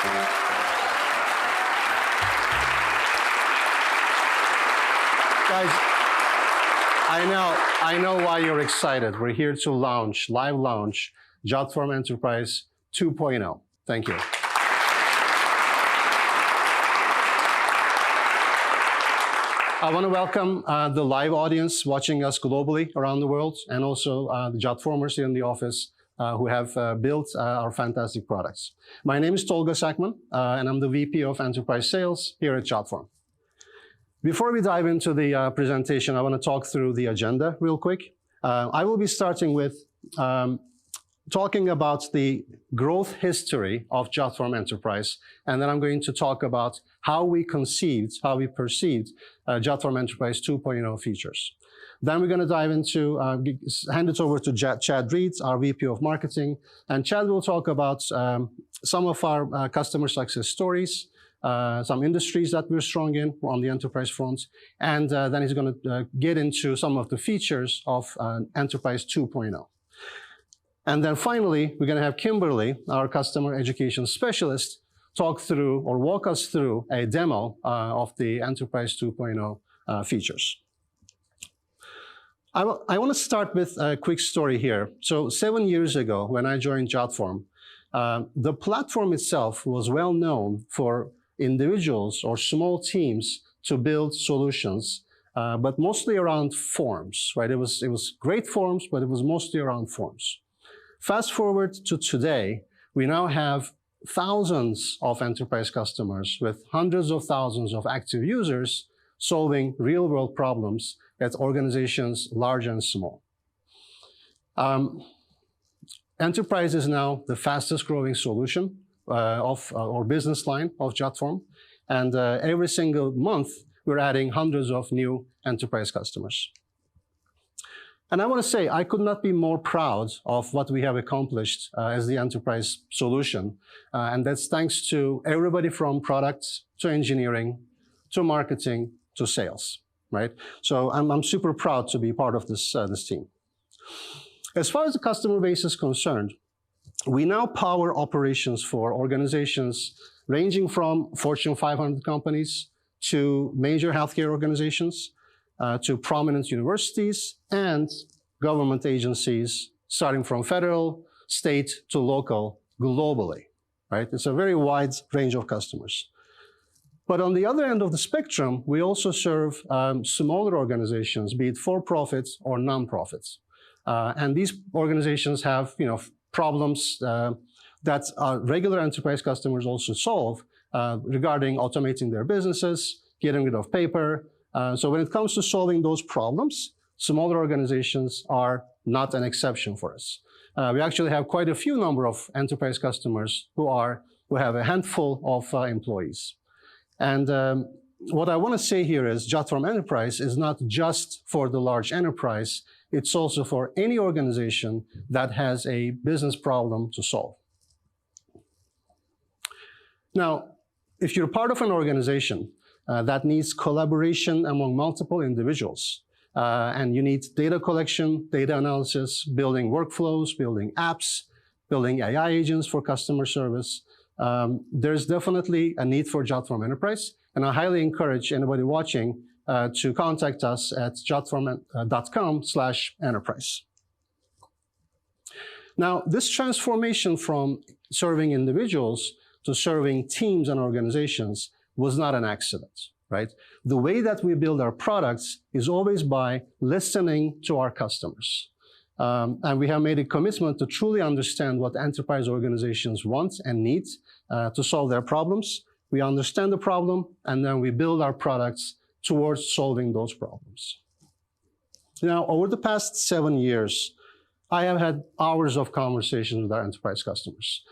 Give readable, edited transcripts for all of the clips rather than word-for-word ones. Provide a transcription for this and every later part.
Guys, I know why you're excited. We're here to live launch Jotform Enterprise 2.0. Thank you. I want to welcome the live audience watching us globally around the world, and also the Jotformers here in the office who have built our fantastic products. My name is Tolga Sakman, and I'm the VP of Enterprise Sales here at Jotform. Before we dive into the presentation, I want to talk through the agenda real quick. I will be starting with talking about the growth history of Jotform Enterprise, and then I'm going to talk about how we perceived Jotform Enterprise 2.0 features. Then we're going to dive into, hand it over to Chad Reed, our VP of Marketing, and Chad will talk about some of our customer success stories, some industries that we're strong in on the enterprise front, and then he's going to get into some of the features of Enterprise 2.0. And then finally, we're going to have Kimberly, our customer education specialist, talk through or walk us through a demo of the Enterprise 2.0 features. I want to start with a quick story here. So 7 years ago, when I joined Jotform, the platform itself was well known for individuals or small teams to build solutions, but mostly around forms, right? It was great forms, but it was mostly around forms. Fast forward to today, we now have thousands of enterprise customers with hundreds of thousands of active users solving real-world problems at organizations large and small. Enterprise is now the fastest growing solution or business line of Jotform, and every single month we're adding hundreds of new enterprise customers. And I want to say I could not be more proud of what we have accomplished as the enterprise solution, and that's thanks to everybody from product to engineering to marketing to sales, right? So I'm super proud to be part of this team. As far as the customer base is concerned, we now power operations for organizations ranging from Fortune 500 companies to major healthcare organizations, to prominent universities and government agencies, starting from federal, state to local, globally, right? It's a very wide range of customers. But on the other end of the spectrum, we also serve smaller organizations, be it for-profits or non-profits. And these organizations have, problems that our regular enterprise customers also solve regarding automating their businesses, getting rid of paper. So when it comes to solving those problems, smaller organizations are not an exception for us. We actually have quite a few number of enterprise customers who have a handful of employees. And what I want to say here is Jotform Enterprise is not just for the large enterprise, it's also for any organization that has a business problem to solve. Now, if you're part of an organization that needs collaboration among multiple individuals, and you need data collection, data analysis, building workflows, building apps, building AI agents for customer service, there's definitely a need for Jotform Enterprise, and I highly encourage anybody watching to contact us at jotform.com/enterprise. Now, this transformation from serving individuals to serving teams and organizations was not an accident, right? The way that we build our products is always by listening to our customers. And we have made a commitment to truly understand what enterprise organizations want and need to solve their problems. We understand the problem, and then we build our products towards solving those problems. Now, over the past 7 years, I have had hours of conversations with our enterprise customers.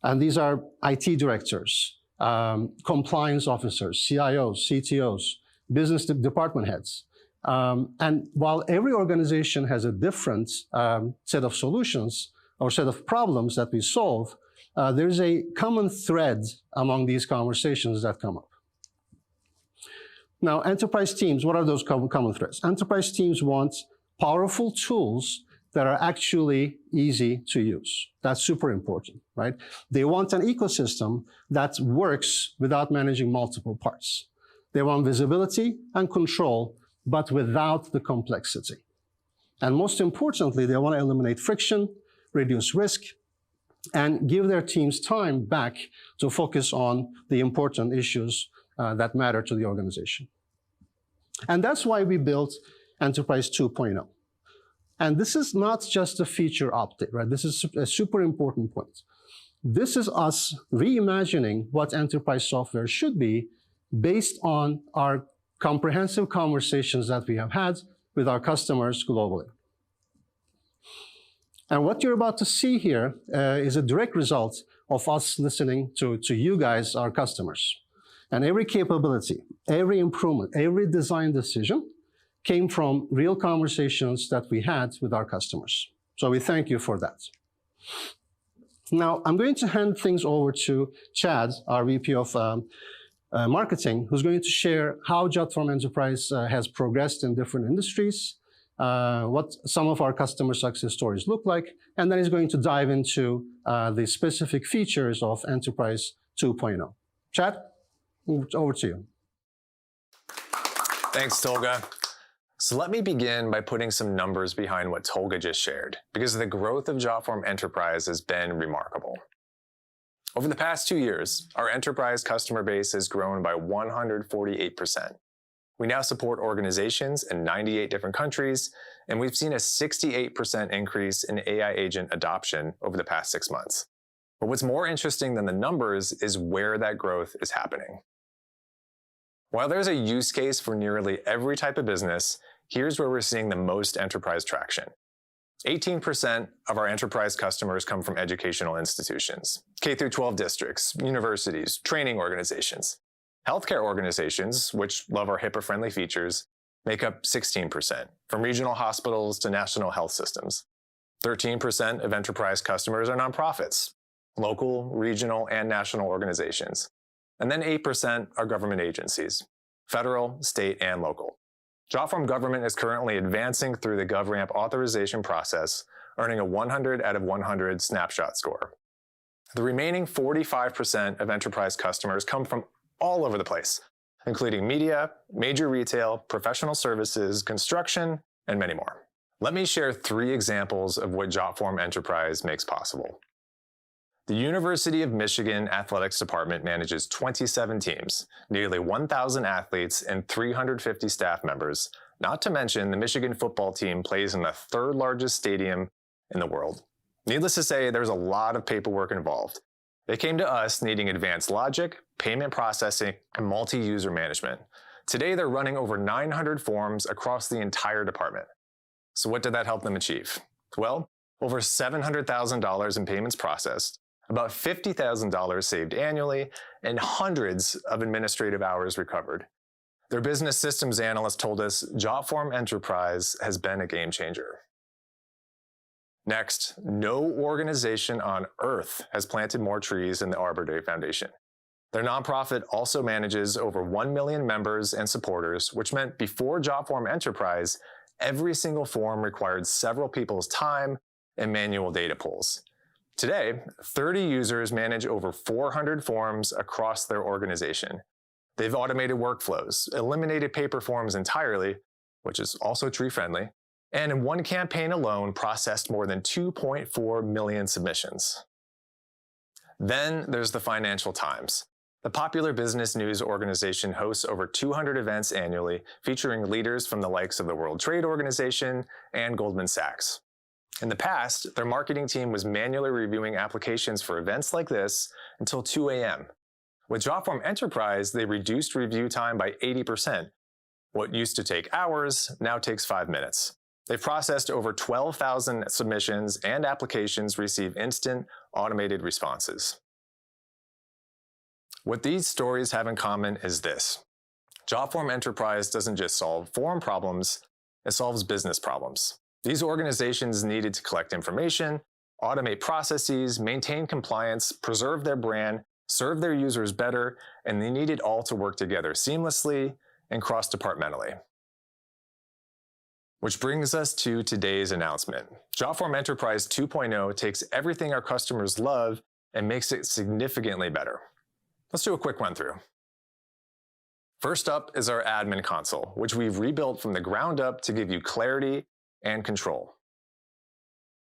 And these are IT directors, compliance officers, CIOs, CTOs, business department heads. And while every organization has a different set of solutions or set of problems that we solve, there's a common thread among these conversations that come up. Now, enterprise teams, what are those common threads? Enterprise teams want powerful tools that are actually easy to use. That's super important, right? They want an ecosystem that works without managing multiple parts. They want visibility and control, but without the complexity. And most importantly, they want to eliminate friction, reduce risk, and give their teams time back to focus on the important issues that matter to the organization. And that's why we built Enterprise 2.0. And this is not just a feature update, right? This is a super important point. This is us reimagining what enterprise software should be based on our comprehensive conversations that we have had with our customers globally. And what you're about to see here is a direct result of us listening to you guys, our customers. And every capability, every improvement, every design decision came from real conversations that we had with our customers. So we thank you for that. Now, I'm going to hand things over to Chad, our VP of Marketing, who's going to share how Jotform Enterprise has progressed in different industries, what some of our customer success stories look like, and then he's going to dive into the specific features of Enterprise 2.0. Chad, over to you. Thanks, Tolga. So let me begin by putting some numbers behind what Tolga just shared, because the growth of Jotform Enterprise has been remarkable. Over the past 2 years, our enterprise customer base has grown by 148%. We now support organizations in 98 different countries, and we've seen a 68% increase in AI agent adoption over the past 6 months. But what's more interesting than the numbers is where that growth is happening. While there's a use case for nearly every type of business, here's where we're seeing the most enterprise traction. 18% of our enterprise customers come from educational institutions, K-12 districts, universities, training organizations. Healthcare organizations, which love our HIPAA-friendly features, make up 16%, from regional hospitals to national health systems. 13% of enterprise customers are nonprofits, local, regional, and national organizations. And then 8% are government agencies, federal, state, and local. Jotform Government is currently advancing through the GovRamp authorization process, earning a 100 out of 100 snapshot score. The remaining 45% of enterprise customers come from all over the place, including media, major retail, professional services, construction, and many more. Let me share 3 examples of what Jotform Enterprise makes possible. The University of Michigan Athletics Department manages 27 teams, nearly 1,000 athletes, and 350 staff members. Not to mention, the Michigan football team plays in the 3rd largest stadium in the world. Needless to say, there's a lot of paperwork involved. They came to us needing advanced logic, payment processing, and multi-user management. Today, they're running over 900 forms across the entire department. So what did that help them achieve? Well, over $700,000 in payments processed, about $50,000 saved annually, and hundreds of administrative hours recovered. Their business systems analyst told us Jotform Enterprise has been a game changer. Next, no organization on earth has planted more trees than the Arbor Day Foundation. Their nonprofit also manages over 1 million members and supporters, which meant before Jotform Enterprise, every single form required several people's time and manual data pulls. Today, 30 users manage over 400 forms across their organization. They've automated workflows, eliminated paper forms entirely, which is also tree-friendly, and in one campaign alone, processed more than 2.4 million submissions. Then there's the Financial Times. The popular business news organization hosts over 200 events annually, featuring leaders from the likes of the World Trade Organization and Goldman Sachs. In the past, their marketing team was manually reviewing applications for events like this until 2 a.m. With Jotform Enterprise, they reduced review time by 80%. What used to take hours now takes 5 minutes. They've processed over 12,000 submissions, and applications receive instant, automated responses. What these stories have in common is this. Jotform Enterprise doesn't just solve form problems, it solves business problems. These organizations needed to collect information, automate processes, maintain compliance, preserve their brand, serve their users better, and they need it all to work together seamlessly and cross-departmentally. Which brings us to today's announcement. Jotform Enterprise 2.0 takes everything our customers love and makes it significantly better. Let's do a quick run through. First up is our admin console, which we've rebuilt from the ground up to give you clarity and control.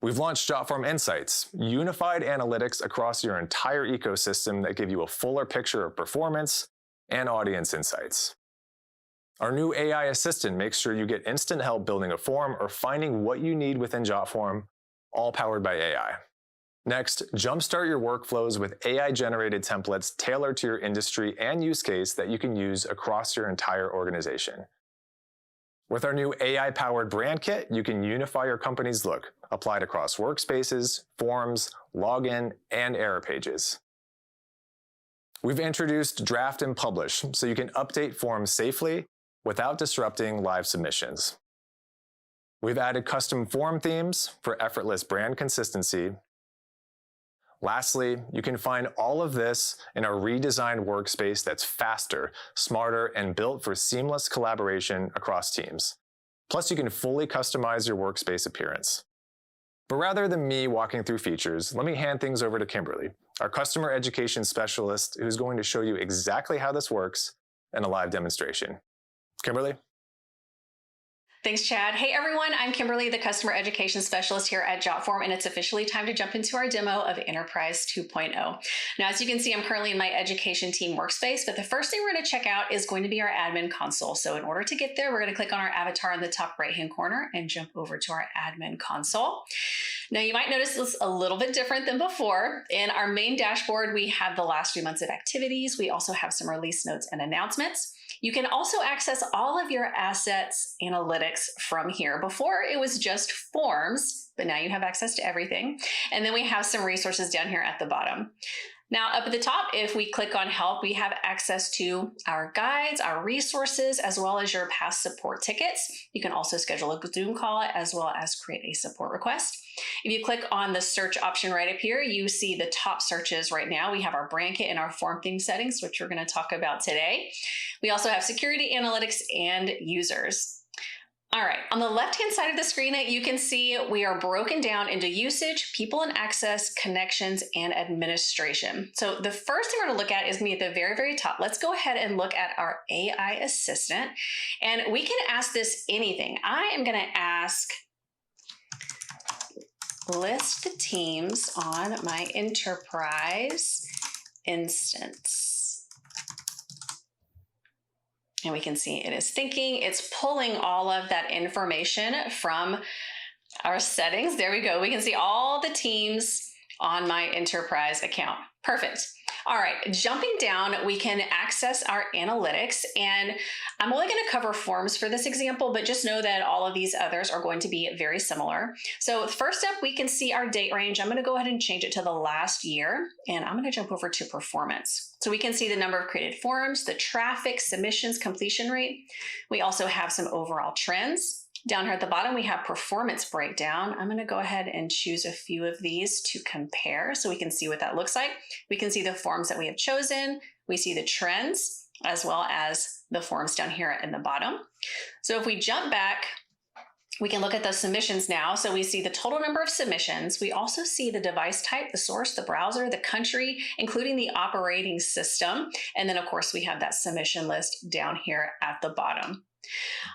We've launched Jotform Insights, unified analytics across your entire ecosystem that give you a fuller picture of performance and audience insights. Our new AI assistant makes sure you get instant help building a form or finding what you need within Jotform, all powered by AI. Next, jumpstart your workflows with AI-generated templates tailored to your industry and use case that you can use across your entire organization. With our new AI-powered brand kit, you can unify your company's look, applied across workspaces, forms, login, and error pages. We've introduced Draft and Publish, so you can update forms safely without disrupting live submissions. We've added custom form themes for effortless brand consistency. Lastly, you can find all of this in a redesigned workspace that's faster, smarter, and built for seamless collaboration across teams. Plus, you can fully customize your workspace appearance. But rather than me walking through features, let me hand things over to Kimberly, our customer education specialist, who's going to show you exactly how this works in a live demonstration. Kimberly? Thanks, Chad. Hey, everyone. I'm Kimberly, the Customer Education Specialist here at Jotform, and it's officially time to jump into our demo of Enterprise 2.0. Now, as you can see, I'm currently in my education team workspace, but the first thing we're going to check out is going to be our admin console. So in order to get there, we're going to click on our avatar in the top right-hand corner and jump over to our admin console. Now, you might notice this is a little bit different than before. In our main dashboard, we have the last 3 months of activities. We also have some release notes and announcements. You can also access all of your assets analytics from here. Before it was just forms, but now you have access to everything. And then we have some resources down here at the bottom. Now up at the top, if we click on help, we have access to our guides, our resources, as well as your past support tickets. You can also schedule a Zoom call as well as create a support request. If you click on the search option right up here, you see the top searches right now. We have our brand kit and our form theme settings, which we're going to talk about today. We also have security, analytics, and users. All right, on the left-hand side of the screen, you can see we are broken down into usage, people and access, connections, and administration. So the first thing we're going to look at is going to be at the very, very top. Let's go ahead and look at our AI assistant, and we can ask this anything. I am going to ask, list the teams on my enterprise instance. And we can see it is thinking, it's pulling all of that information from our settings. There we go. We can see all the teams on my enterprise account. Perfect. All right, jumping down, we can access our analytics, and I'm only going to cover forms for this example, but just know that all of these others are going to be very similar. So first up, we can see our date range. I'm going to go ahead and change it to the last year, and I'm going to jump over to performance. So we can see the number of created forms, the traffic, submissions, completion rate. We also have some overall trends. Down here at the bottom, we have performance breakdown. I'm going to go ahead and choose a few of these to compare so we can see what that looks like. We can see the forms that we have chosen. We see the trends as well as the forms down here in the bottom. So if we jump back, we can look at the submissions now. So we see the total number of submissions. We also see the device type, the source, the browser, the country, including the operating system. And then of course we have that submission list down here at the bottom.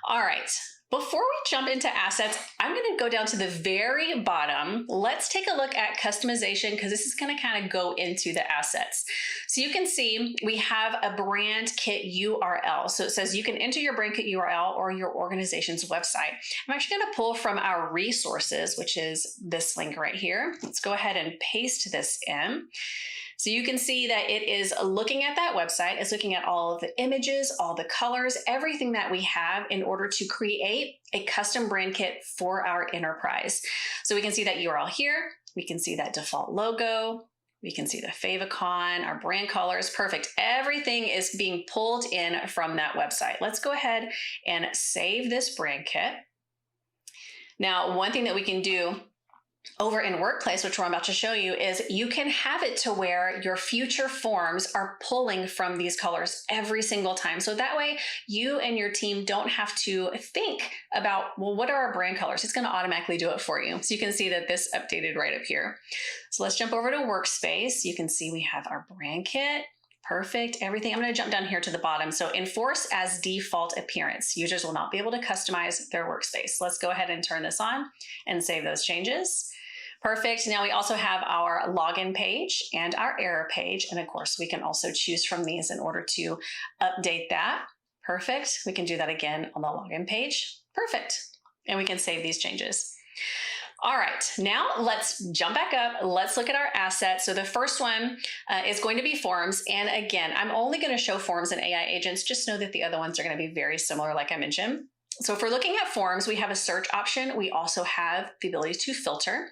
All right. Before we jump into assets, I'm going to go down to the very bottom. Let's take a look at customization because this is going to kind of go into the assets. So you can see we have a brand kit URL. So it says you can enter your brand kit URL or your organization's website. I'm actually going to pull from our resources, which is this link right here. Let's go ahead and paste this in. So you can see that it is looking at that website. It's looking at all of the images, all the colors, everything that we have in order to create a custom brand kit for our enterprise. So we can see that URL here. We can see that default logo. We can see the favicon, our brand colors. Perfect. Everything is being pulled in from that website. Let's go ahead and save this brand kit. Now, one thing that we can do over in Workplace, which I'm about to show you, is you can have it to where your future forms are pulling from these colors every single time. So that way you and your team don't have to think about, well, what are our brand colors? It's going to automatically do it for you. So you can see that this updated right up here. So let's jump over to Workspace. You can see we have our brand kit. Perfect, everything. I'm going to jump down here to the bottom. So enforce as default appearance. Users will not be able to customize their workspace. Let's go ahead and turn this on and save those changes. Perfect. Now we also have our login page and our error page. And of course, we can also choose from these in order to update that. Perfect. We can do that again on the login page. Perfect. And we can save these changes. All right, now let's jump back up. Let's look at our assets. So the first one is going to be forms. And again, I'm only going to show forms and AI agents. Just know that the other ones are going to be very similar, like I mentioned. So if we're looking at forms, we have a search option. We also have the ability to filter.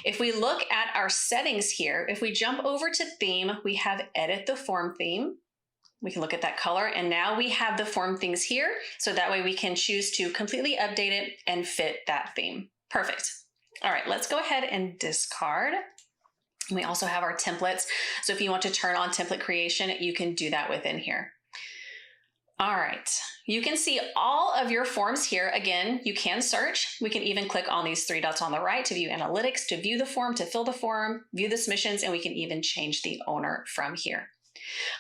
If we look at our settings here, if we jump over to theme, we have edit the form theme. We can look at that color, and now we have the form things here. So that way we can choose to completely update it and fit that theme. Perfect. All right, let's go ahead and discard. We also have our templates. So if you want to turn on template creation, you can do that within here. All right, you can see all of your forms here. Again, you can search. We can even click on these three dots on the right to view analytics, to view the form, to fill the form, view the submissions, and we can even change the owner from here.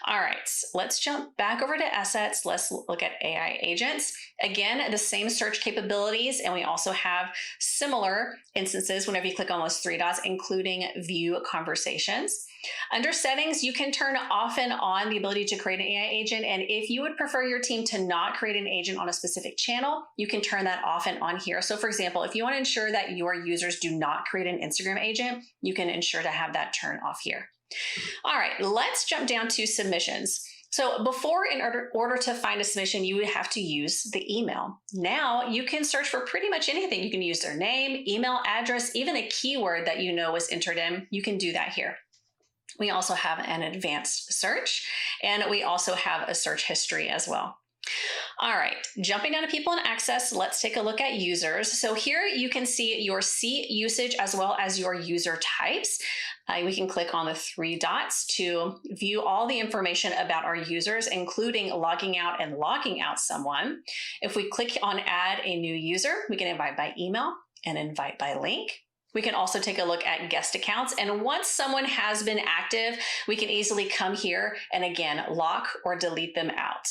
All right, let's jump back over to assets. Let's look at AI agents. Again, the same search capabilities, and we also have similar instances whenever you click on those three dots, including view conversations. Under settings, you can turn off and on the ability to create an AI agent. And if you would prefer your team to not create an agent on a specific channel, you can turn that off and on here. So for example, if you want to ensure that your users do not create an Instagram agent, you can ensure to have that turn off here. All right, let's jump down to submissions. So before, in order to find a submission, you would have to use the email. Now you can search for pretty much anything. You can use their name, email address, even a keyword that you know was entered in. You can do that here. We also have an advanced search, and we also have a search history as well. All right, jumping down to people and access, let's take a look at users. So here you can see your seat usage as well as your user types. We can click on the three dots to view all the information about our users, including logging out and logging out someone. If we click on add a new user, we can invite by email and invite by link. We can also take a look at guest accounts. And once someone has been active, we can easily come here and again, lock or delete them out.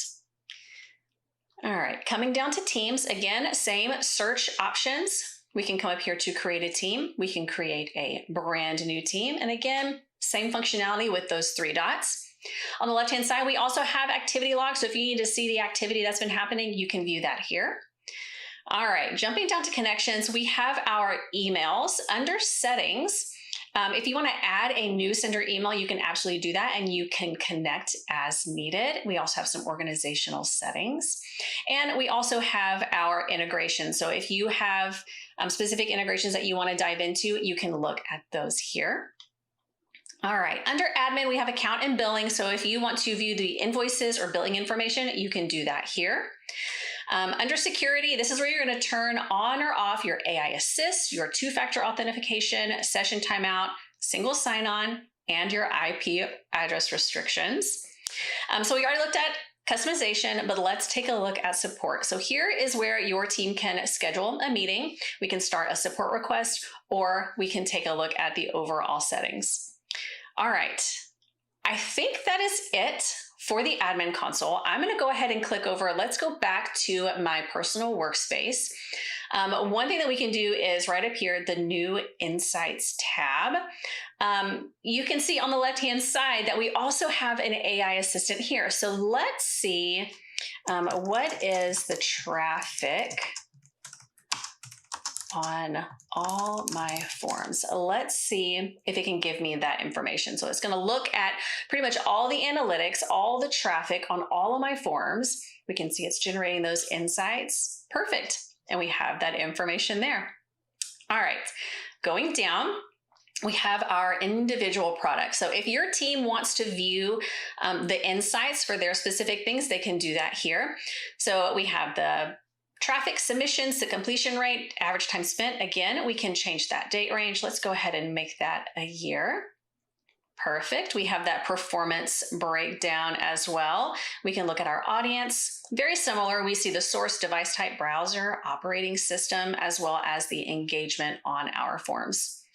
All right, coming down to teams, again, same search options. We can come up here to create a team. We can create a brand new team. And again, same functionality with those three dots. On the left-hand side, we also have activity logs. So if you need to see the activity that's been happening, you can view that here. All right, jumping down to connections, we have our emails. Under settings, if you want to add a new sender email, you can absolutely do that, and you can connect as needed. We also have some organizational settings, and we also have our integration. So if you have specific integrations that you want to dive into, you can look at those here. All right, under admin, we have account and billing. So if you want to view the invoices or billing information, you can do that here. Under security, this is where you're going to turn on or off your AI assist, your two-factor authentication, session timeout, single sign-on, and your IP address restrictions. So we already looked at customization, but let's take a look at support. So here is where your team can schedule a meeting. We can start a support request, or we can take a look at the overall settings. All right, I think that is it for the admin console. I'm going to go ahead and click over. Let's go back to my personal workspace. One thing that we can do is right up here, the new Insights tab. You can see on the left-hand side that we also have an AI assistant here. So let's see, what is the traffic on all my forms? Let's see if it can give me that information. So it's going to look at pretty much all the analytics, all the traffic on all of my forms. We can see it's generating those insights. Perfect. And we have that information there. All right, going down, we have our individual products. So if your team wants to view the insights for their specific things, they can do that here. So we have the traffic submissions to completion rate, average time spent. Again, we can change that date range. Let's go ahead and make that a year. Perfect. We have that performance breakdown as well. We can look at our audience. Very similar. We see the source, device type, browser, operating system, as well as the engagement on our forms.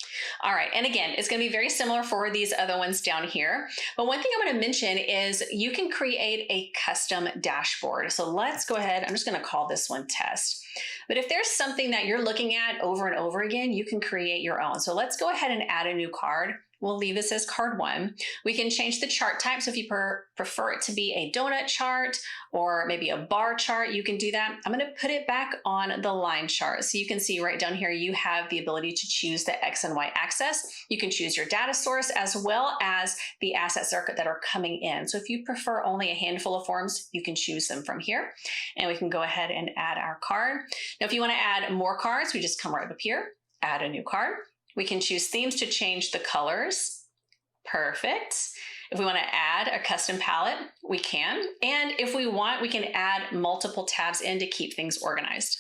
All right, and again, it's going to be very similar for these other ones down here. But one thing I'm going to mention is you can create a custom dashboard. So let's go ahead. I'm just going to call this one test. But if there's something that you're looking at over and over again, you can create your own. So let's go ahead and add a new card. We'll leave this as card 1. We can change the chart type. So if you prefer it to be a donut chart or maybe a bar chart, you can do that. I'm going to put it back on the line chart. So you can see right down here, you have the ability to choose the X and Y axis. You can choose your data source as well as the assets that are coming in. So if you prefer only a handful of forms, you can choose them from here. And we can go ahead and add our card. Now, if you want to add more cards, we just come right up here, add a new card. We can choose themes to change the colors. Perfect. If we want to add a custom palette, we can. And if we want, we can add multiple tabs in to keep things organized.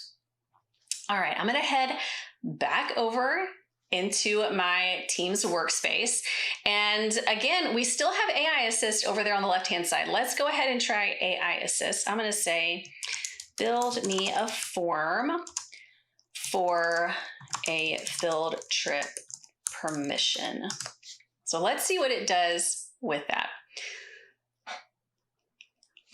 All right, I'm going to head back over into my Teams workspace. And again, we still have AI Assist over there on the left-hand side. Let's go ahead and try AI Assist. I'm going to say, build me a form for a field trip permission. So let's see what it does with that.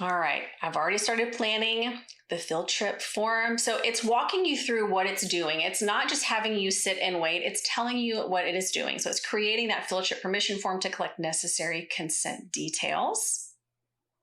All right, I've already started planning the field trip form. So it's walking you through what it's doing. It's not just having you sit and wait, it's telling you what it is doing. So it's creating that field trip permission form to collect necessary consent details.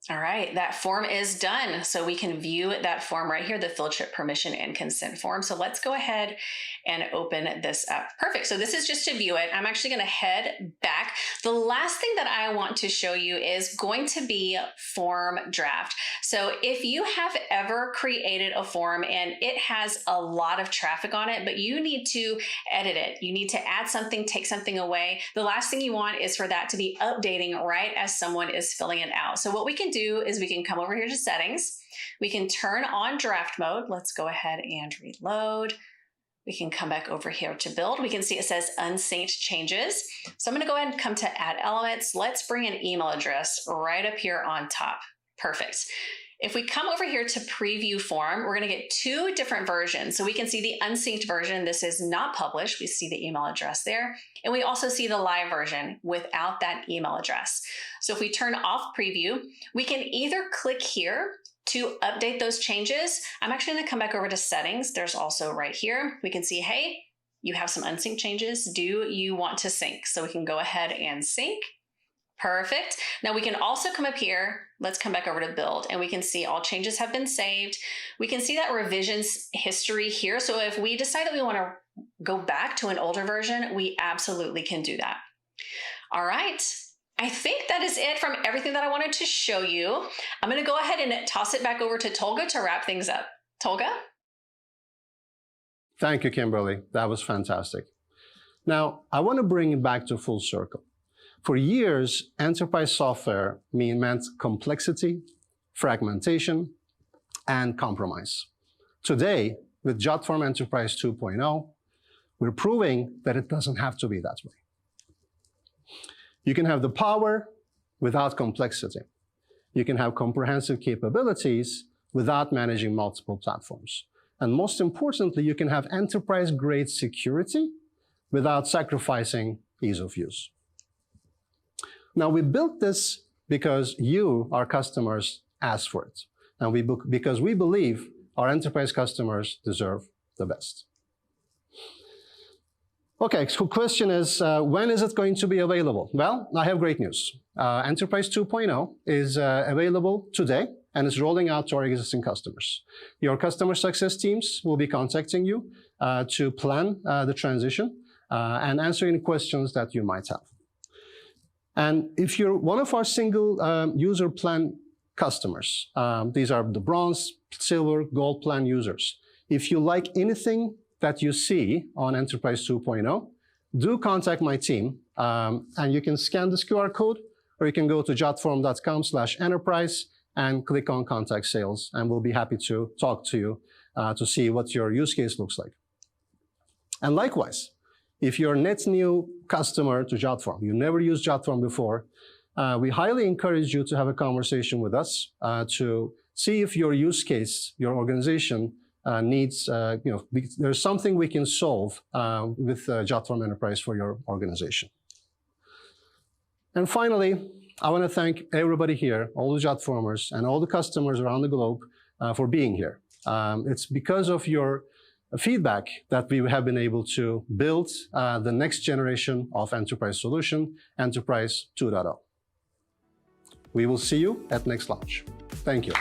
All right, that form is done. So we can view that form right here, the field trip permission and consent form. So let's go ahead and open this up. Perfect. So this is just to view it. I'm actually going to head back. The last thing that I want to show you is going to be form draft. So if you have ever created a form and it has a lot of traffic on it, but you need to edit it, you need to add something, take something away, the last thing you want is for that to be updating right as someone is filling it out. So what we can do is we can come over here to settings. We can turn on draft mode. Let's go ahead and reload. We can come back over here to build. We can see it says unsynced changes. So I'm going to go ahead and come to add elements. Let's bring an email address right up here on top. Perfect. If we come over here to preview form, we're going to get 2 different versions. So we can see the unsynced version. This is not published. We see the email address there. And we also see the live version without that email address. So if we turn off preview, we can either click here to update those changes. I'm actually going to come back over to settings. There's also right here. We can see, hey, you have some unsynced changes. Do you want to sync? So we can go ahead and sync. Perfect. Now we can also come up here. Let's come back over to build and we can see all changes have been saved. We can see that revisions history here. So if we decide that we want to go back to an older version, we absolutely can do that. All right. I think that is it from everything that I wanted to show you. I'm going to go ahead and toss it back over to Tolga to wrap things up. Tolga? Thank you, Kimberly. That was fantastic. Now, I want to bring it back to full circle. For years, enterprise software meant complexity, fragmentation, and compromise. Today, with Jotform Enterprise 2.0, we're proving that it doesn't have to be that way. You can have the power without complexity. You can have comprehensive capabilities without managing multiple platforms. And most importantly, you can have enterprise-grade security without sacrificing ease of use. Now, we built this because you, our customers, asked for it. And because we believe our enterprise customers deserve the best. Okay, so question is, when is it going to be available? Well, I have great news. Enterprise 2.0 is available today and is rolling out to our existing customers. Your customer success teams will be contacting you to plan the transition and answer any questions that you might have. And if you're one of our single user plan customers, these are the bronze, silver, gold plan users. If you like anything that you see on Enterprise 2.0, do contact my team. And you can scan this QR code, or you can go to jotform.com/enterprise and click on Contact Sales, and we'll be happy to talk to you to see what your use case looks like. And likewise, if you're a net new customer to Jotform, you never used Jotform before, we highly encourage you to have a conversation with us to see if your use case, your organization needs, there's something we can solve with Jotform Enterprise for your organization. And finally, I want to thank everybody here, all the Jotformers and all the customers around the globe for being here. It's because of your feedback that we have been able to build the next generation of enterprise solution, Enterprise 2.0. We will see you at next launch. Thank you.